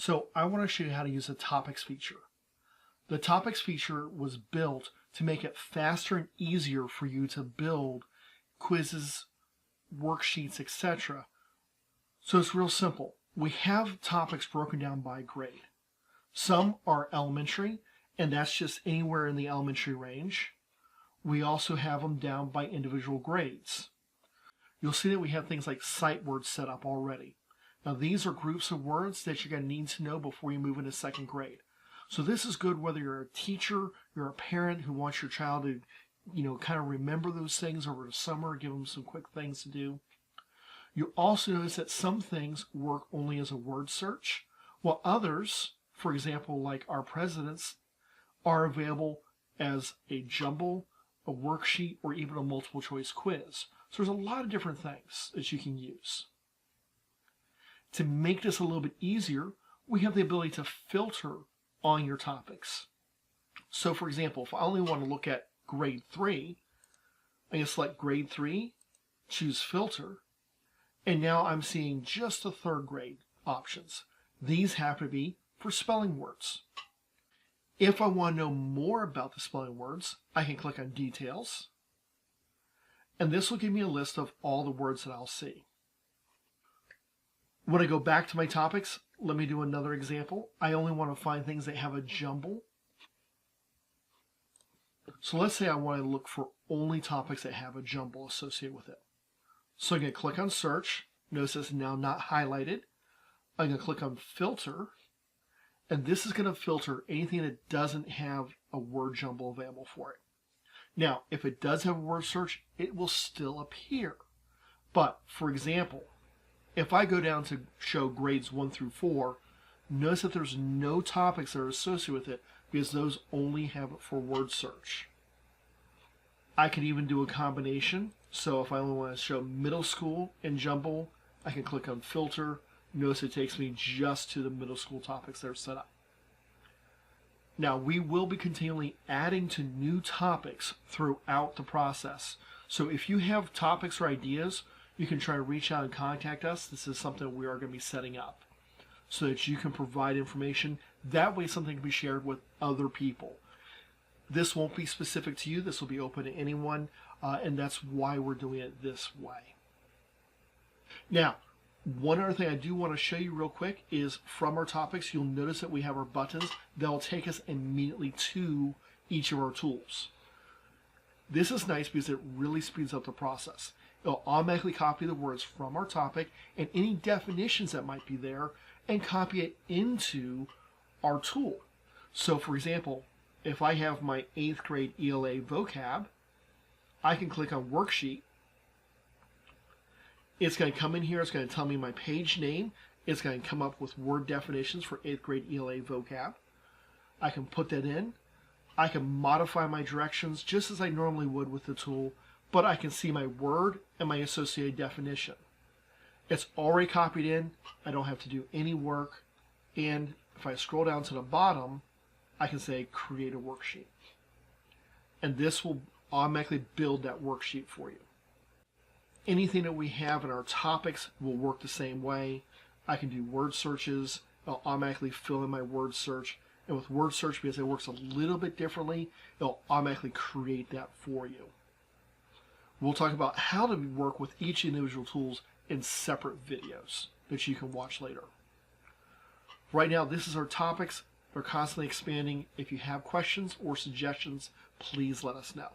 So I want to show you how to use the topics feature. The topics feature was built to make it faster and easier for you to build quizzes, worksheets, etc. So it's real simple. We have topics broken down by grade. Some are elementary, and that's just anywhere in the elementary range. We also have them down by individual grades. You'll see that we have things like sight words set up already. Now these are groups of words that you're going to need to know before you move into second grade. So this is good whether you're a teacher, you're a parent who wants your child to, kind of remember those things over the summer, give them some quick things to do. You also notice that some things work only as a word search, while others, for example, like our presidents, are available as a jumble, a worksheet, or even a multiple choice quiz. So there's a lot of different things that you can use. To make this a little bit easier, we have the ability to filter on your topics. So for example, if I only want to look at grade 3, I can select grade 3, choose filter, and now I'm seeing just the third grade options. These happen to be for spelling words. If I want to know more about the spelling words, I can click on details, and this will give me a list of all the words that I'll see. When I go back to my topics, let me do another example. I only want to find things that have a jumble. So let's say I want to look for only topics that have a jumble associated with it. So I'm going to click on search. Notice it's now not highlighted. I'm going to click on filter. And this is going to filter anything that doesn't have a word jumble available for it. Now, if it does have a word search, it will still appear. But, for example, if I go down to show grades 1 through 4, notice that there's no topics that are associated with it because those only have it for word search. I can even do a combination. So if I only want to show middle school and jumble, I can click on filter. Notice it takes me just to the middle school topics that are set up. Now we will be continually adding to new topics throughout the process. So if you have topics or ideas, you can try to reach out and contact us. This is something we are going to be setting up so that you can provide information. That way something can be shared with other people. This won't be specific to you. This will be open to anyone, and that's why we're doing it this way. Now, one other thing I do want to show you real quick is from our topics, you'll notice that we have our buttons that will take us immediately to each of our tools. This is nice because it really speeds up the process. It'll automatically copy the words from our topic and any definitions that might be there and copy it into our tool. So for example, if I have my 8th grade ELA vocab, I can click on worksheet. It's going to come in here, it's going to tell me my page name, it's going to come up with word definitions for 8th grade ELA vocab. I can put that in. I can modify my directions just as I normally would with the tool, but I can see my word and my associated definition. It's already copied in, I don't have to do any work, and if I scroll down to the bottom, I can say create a worksheet. And this will automatically build that worksheet for you. Anything that we have in our topics will work the same way. I can do word searches, it'll automatically fill in my word search, and with word search, because it works a little bit differently, it'll automatically create that for you. We'll talk about how to work with each individual tools in separate videos that you can watch later. Right now, this is our topics. They're constantly expanding. If you have questions or suggestions, please let us know.